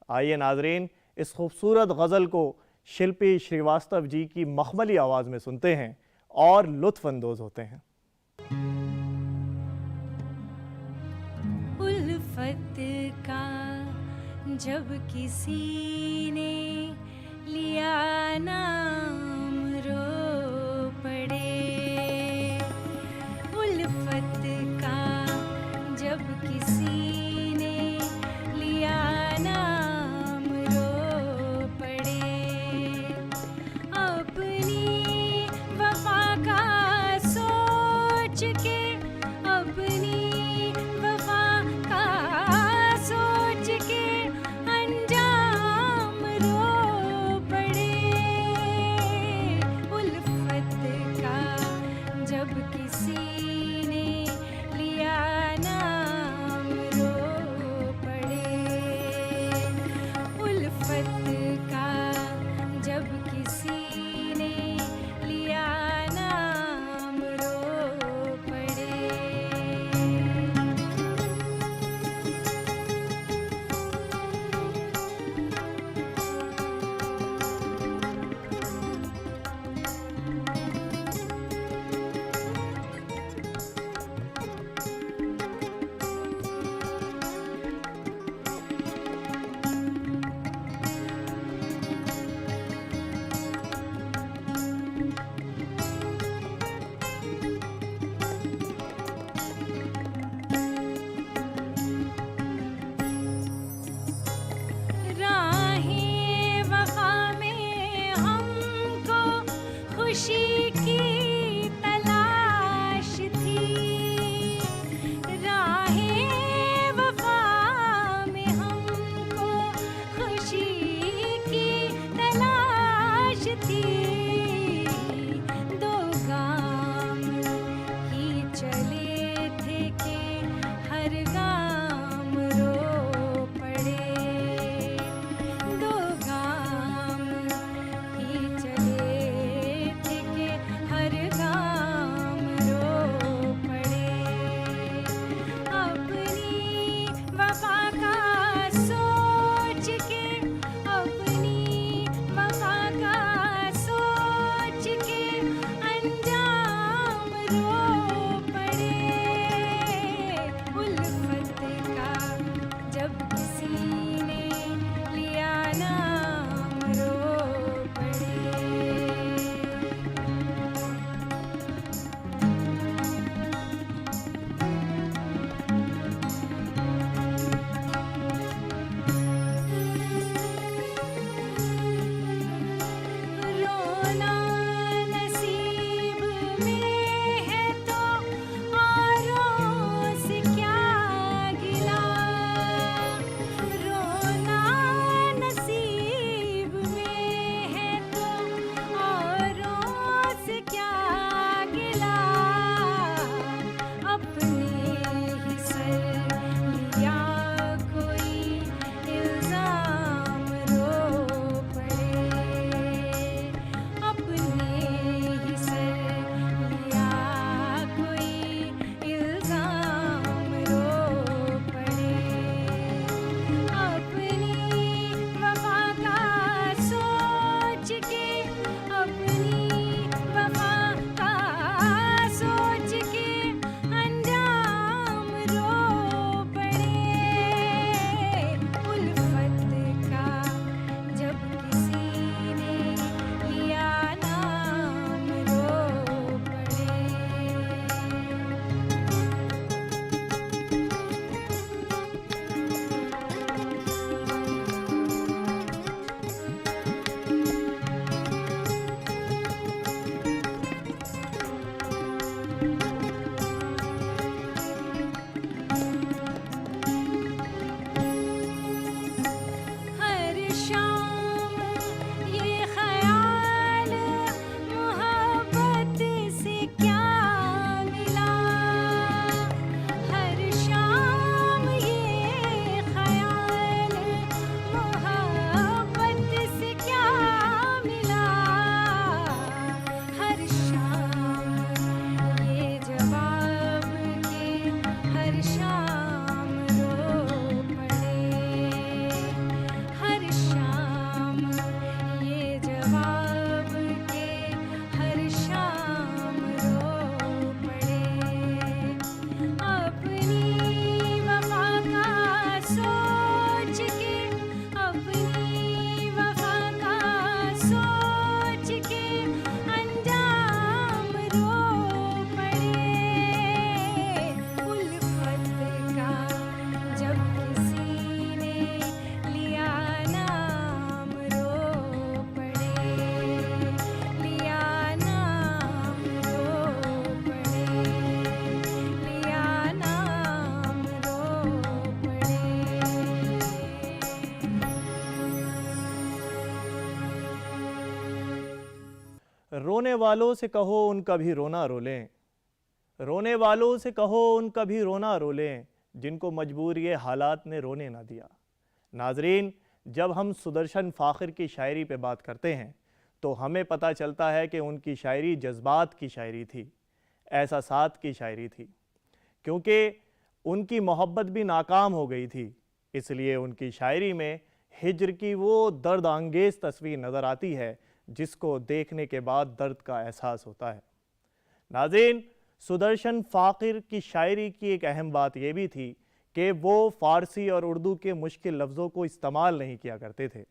आइए नाजरीन, इस खूबसूरत गज़ल को शिल्पी श्रीवास्तव जी की मखमली आवाज़ में सुनते हैं और लुत्फ़ अंदोज़ होते हैं। उल्फत का जब किसी ने लिया नाम रो पड़े, उल्फत का जब किसी ने लिया नाम रो पड़े, अपनी वफा का सोच के, अपनी वफा का सोच के अंजाम रो पड़े, उल्फत का जब किसी ने लिया नाम रो रोने वालों से कहो उनका भी रोना रो लें, रोने वालों से कहो उनका भी रोना रो लें, जिनको मजबूर ये हालात ने रोने ना दिया। नाजरीन, जब हम सुदर्शन फ़ाखिर की शायरी पे बात करते हैं तो हमें पता चलता है कि उनकी शायरी जज्बात की शायरी थी, एहसासात की शायरी थी, क्योंकि उनकी मोहब्बत भी नाकाम हो गई थी। इसलिए उनकी शायरी में हिज्र की वो दर्द अंगेज़ तस्वीर नज़र आती है जिसको देखने के बाद दर्द का एहसास होता है। नाज़रीन, सुदर्शन फ़ाखिर की शायरी की एक अहम बात यह भी थी कि वो फ़ारसी और उर्दू के मुश्किल लफ्ज़ों को इस्तेमाल नहीं किया करते थे,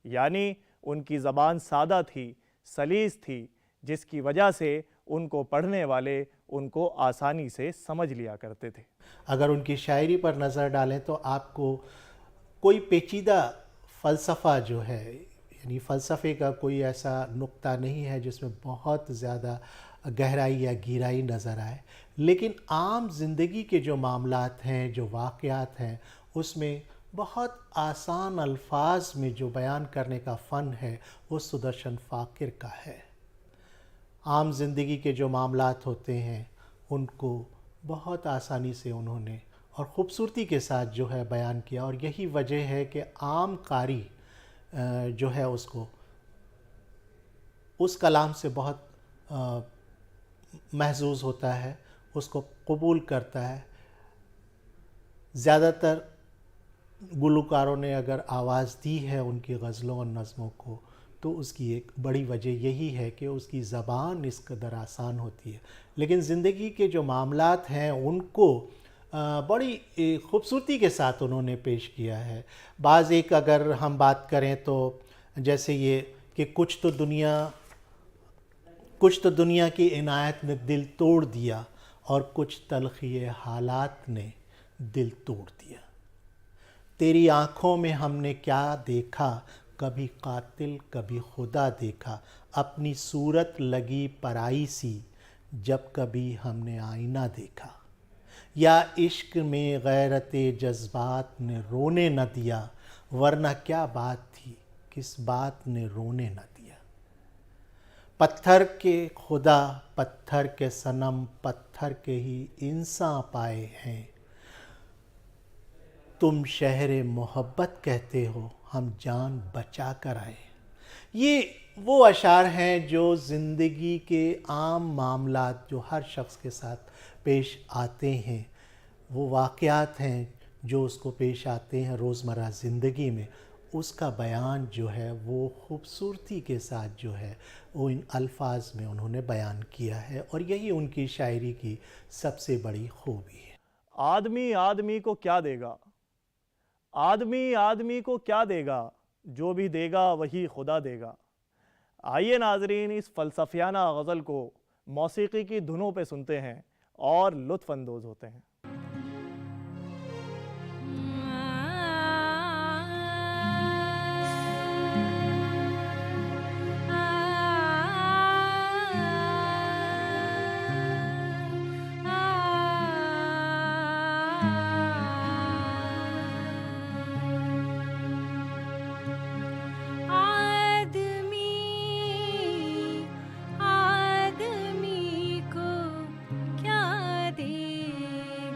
यानी उनकी ज़बान सादा थी, सलीस थी, जिसकी वजह से उनको पढ़ने वाले उनको आसानी से समझ लिया करते थे। अगर उनकी शायरी पर नज़र डालें तो आपको कोई पेचीदा फ़लसफ़ा जो है, यानी फ़लसफ़े का कोई ऐसा नुक्ता नहीं है जिसमें बहुत ज़्यादा गहराई या गहराई नज़र आए, लेकिन आम ज़िंदगी के जो मामलात हैं, जो वाक़यात हैं, उसमें बहुत आसान अल्फाज में जो बयान करने का फ़न है वो सुदर्शन फ़ाखिर का है। आम ज़िंदगी के जो मामलात होते हैं उनको बहुत आसानी से उन्होंने और ख़ूबसूरती के साथ जो है बयान किया, और यही वजह है कि आम कारी जो है उसको उस कलाम से बहुत महसूस होता है, उसको कबूल करता है। ज़्यादातर गुलकारों ने अगर आवाज़ दी है उनकी गज़लों और नज़मों को तो उसकी एक बड़ी वजह यही है कि उसकी ज़बान इस कदर आसान होती है, लेकिन ज़िंदगी के जो मामलात हैं उनको बड़ी ख़ूबसूरती के साथ उन्होंने पेश किया है। बाज़ एक अगर हम बात करें तो जैसे ये कि कुछ तो दुनिया की इनायत ने दिल तोड़ दिया और कुछ तलख़ी हालात ने दिल तोड़ दिया। तेरी आँखों में हमने क्या देखा, कभी कातिल कभी खुदा देखा, अपनी सूरत लगी पराई सी जब कभी हमने आईना देखा। या इश्क में गैरते जज्बात ने रोने न दिया, वरना क्या बात थी किस बात ने रोने न दिया। पत्थर के खुदा पत्थर के सनम पत्थर के ही इंसान पाए हैं, तुम शहर मोहब्बत कहते हो हम जान बचा कर आए। ये वो अशार हैं जो ज़िंदगी के आम मामलात जो हर शख्स के साथ पेश आते हैं, वो वाक़यात हैं जो उसको पेश आते हैं रोज़मर्रा ज़िंदगी में, उसका बयान जो है वो ख़ूबसूरती के साथ जो है वो इन अल्फाज में उन्होंने बयान किया है, और यही उनकी शायरी की सबसे बड़ी खूबी है। आदमी आदमी को क्या देगा, आदमी आदमी को क्या देगा, जो भी देगा वही खुदा देगा। आइए नाजरीन, इस फ़लसफ़ियाना गज़ल को मौसीकी की धुनों पे सुनते हैं और लुत्फ़ अंदोज़ होते हैं। आदमी को क्या देगा,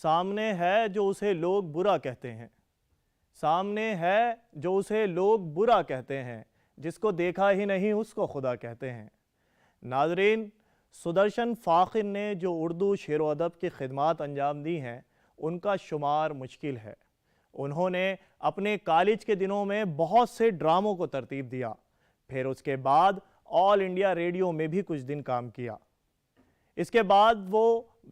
सामने है जो उसे लोग बुरा कहते हैं, सामने है जो उसे लोग बुरा कहते हैं, जिसको देखा ही नहीं उसको खुदा कहते हैं। नाज़रीन, सुदर्शन फ़ाखिर ने जो उर्दू शेर व अदब की खिदमात अंजाम दी हैं, उनका शुमार मुश्किल है। उन्होंने अपने कॉलेज के दिनों में बहुत से ड्रामों को तरतीब दिया, फिर उसके बाद ऑल इंडिया रेडियो में भी कुछ दिन काम किया। इसके बाद वो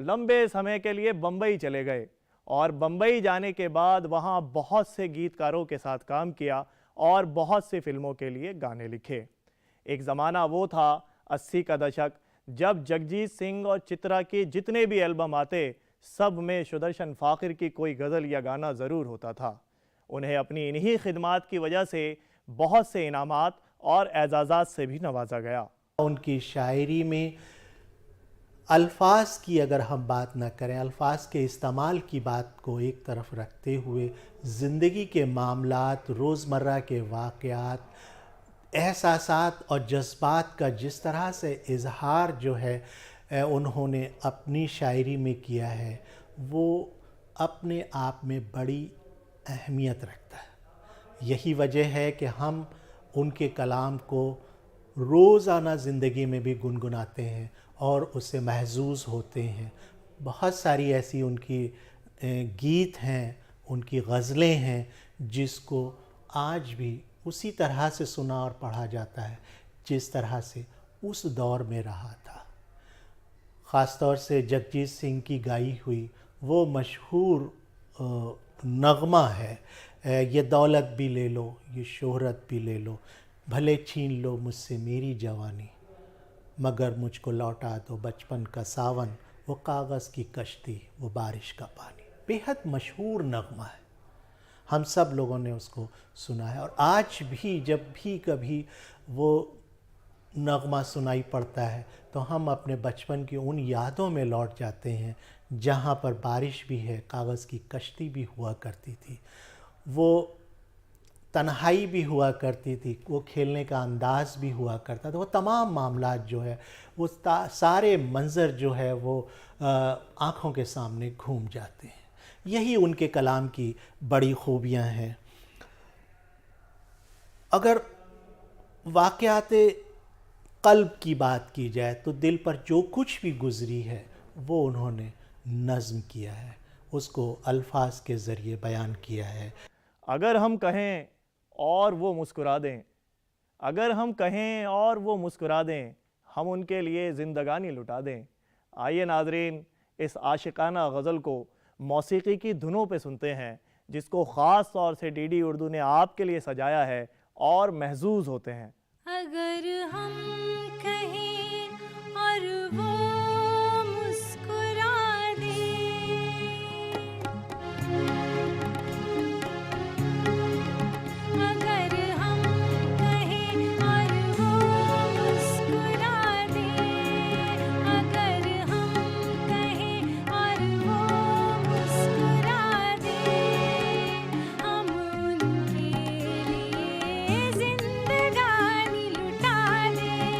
लंबे समय के लिए बम्बई चले गए और बम्बई जाने के बाद वहाँ बहुत से गीतकारों के साथ काम किया और बहुत सी फिल्मों के लिए गाने लिखे। एक ज़माना वो था 80 का दशक, जब जगजीत सिंह और चित्रा के जितने भी एल्बम आते सब में सुदर्शन फ़ाखिर की कोई गज़ल या गाना ज़रूर होता था। उन्हें अपनी इन्हीं खिदमात की वजह से बहुत से इनामात और एजाज़ात से भी नवाजा गया। उनकी शायरी में अल्फाज की अगर हम बात न करें, अल्फाज के इस्तेमाल की बात को एक तरफ रखते हुए ज़िंदगी के मामलात, रोज़मर्रा के वाक़यात, एहसासात और जज्बात का जिस तरह से इजहार जो है उन्होंने अपनी शायरी में किया है, वो अपने आप में बड़ी अहमियत रखता है। यही वजह है कि हम उनके कलाम को रोज़ाना ज़िंदगी में भी गुनगुनाते हैं और उससे महजूज़ होते हैं। बहुत सारी ऐसी उनकी गीत हैं, उनकी गज़लें हैं, जिसको आज भी उसी तरह से सुना और पढ़ा जाता है जिस तरह से उस दौर में रहा था। ख़ास तौर से जगजीत सिंह की गाई हुई वो मशहूर नगमा है, ये दौलत भी ले लो, ये शोहरत भी ले लो, भले छीन लो मुझसे मेरी जवानी, मगर मुझको लौटा दो बचपन का सावन, वो कागज़ की कश्ती, वो बारिश का पानी। बेहद मशहूर नगमा है, हम सब लोगों ने उसको सुना है और आज भी जब भी कभी वो नगमा सुनाई पड़ता है तो हम अपने बचपन की उन यादों में लौट जाते हैं जहाँ पर बारिश भी है, कागज़ की कश्ती भी हुआ करती थी, वो तन्हाई भी हुआ करती थी, वो खेलने का अंदाज़ भी हुआ करता था। वो तमाम मामलात जो है वो सारे मंज़र जो है वो आँखों के सामने घूम जाते हैं। यही उनके कलाम की बड़ी खूबियाँ हैं। अगर वाक़याते क़ल्ब की बात की जाए तो दिल पर जो कुछ भी गुज़री है वो उन्होंने नज़्म किया है, उसको अल्फाज के ज़रिए बयान किया है। अगर हम कहें और वो मुस्कुरा दें, अगर हम कहें और वो मुस्कुरा दें, हम उनके लिए ज़िंदगानी लुटा दें। आइए नाज़रीन, इस आशिकाना गज़ल को मौसीकी की धुनों पे सुनते हैं, जिसको ख़ास तौर से डीडी उर्दू ने आपके लिए सजाया है, और महजूज़ होते हैं। अगर हम कहें और वो मुस्कुरा दे, अगर हम कहें और वो मुस्कुरा दे, अगर हम कहें और वो मुस्कुरा दे, हम उनके लिए जिंदगानी लुटा दे,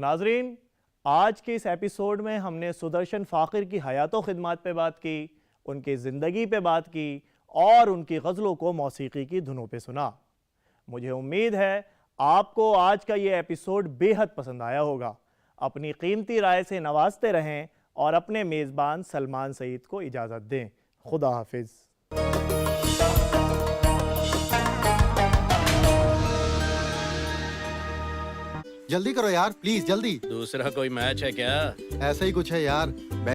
नाजरीन, आज के इस एपिसोड में हमने सुदर्शन फ़ाक़िर की हयात व ख़िदमत पे बात की, उनकी ज़िंदगी पे बात की और उनकी गज़लों को मौसीकी की धुनों पे सुना। मुझे उम्मीद है आपको आज का ये एपिसोड बेहद पसंद आया होगा। अपनी कीमती राय से नवाजते रहें और अपने मेज़बान सलमान सईद को इजाज़त दें। खुदा हाफिज़। जल्दी करो यार, प्लीज जल्दी। दूसरा कोई मैच है क्या? ऐसा ही कुछ है यार।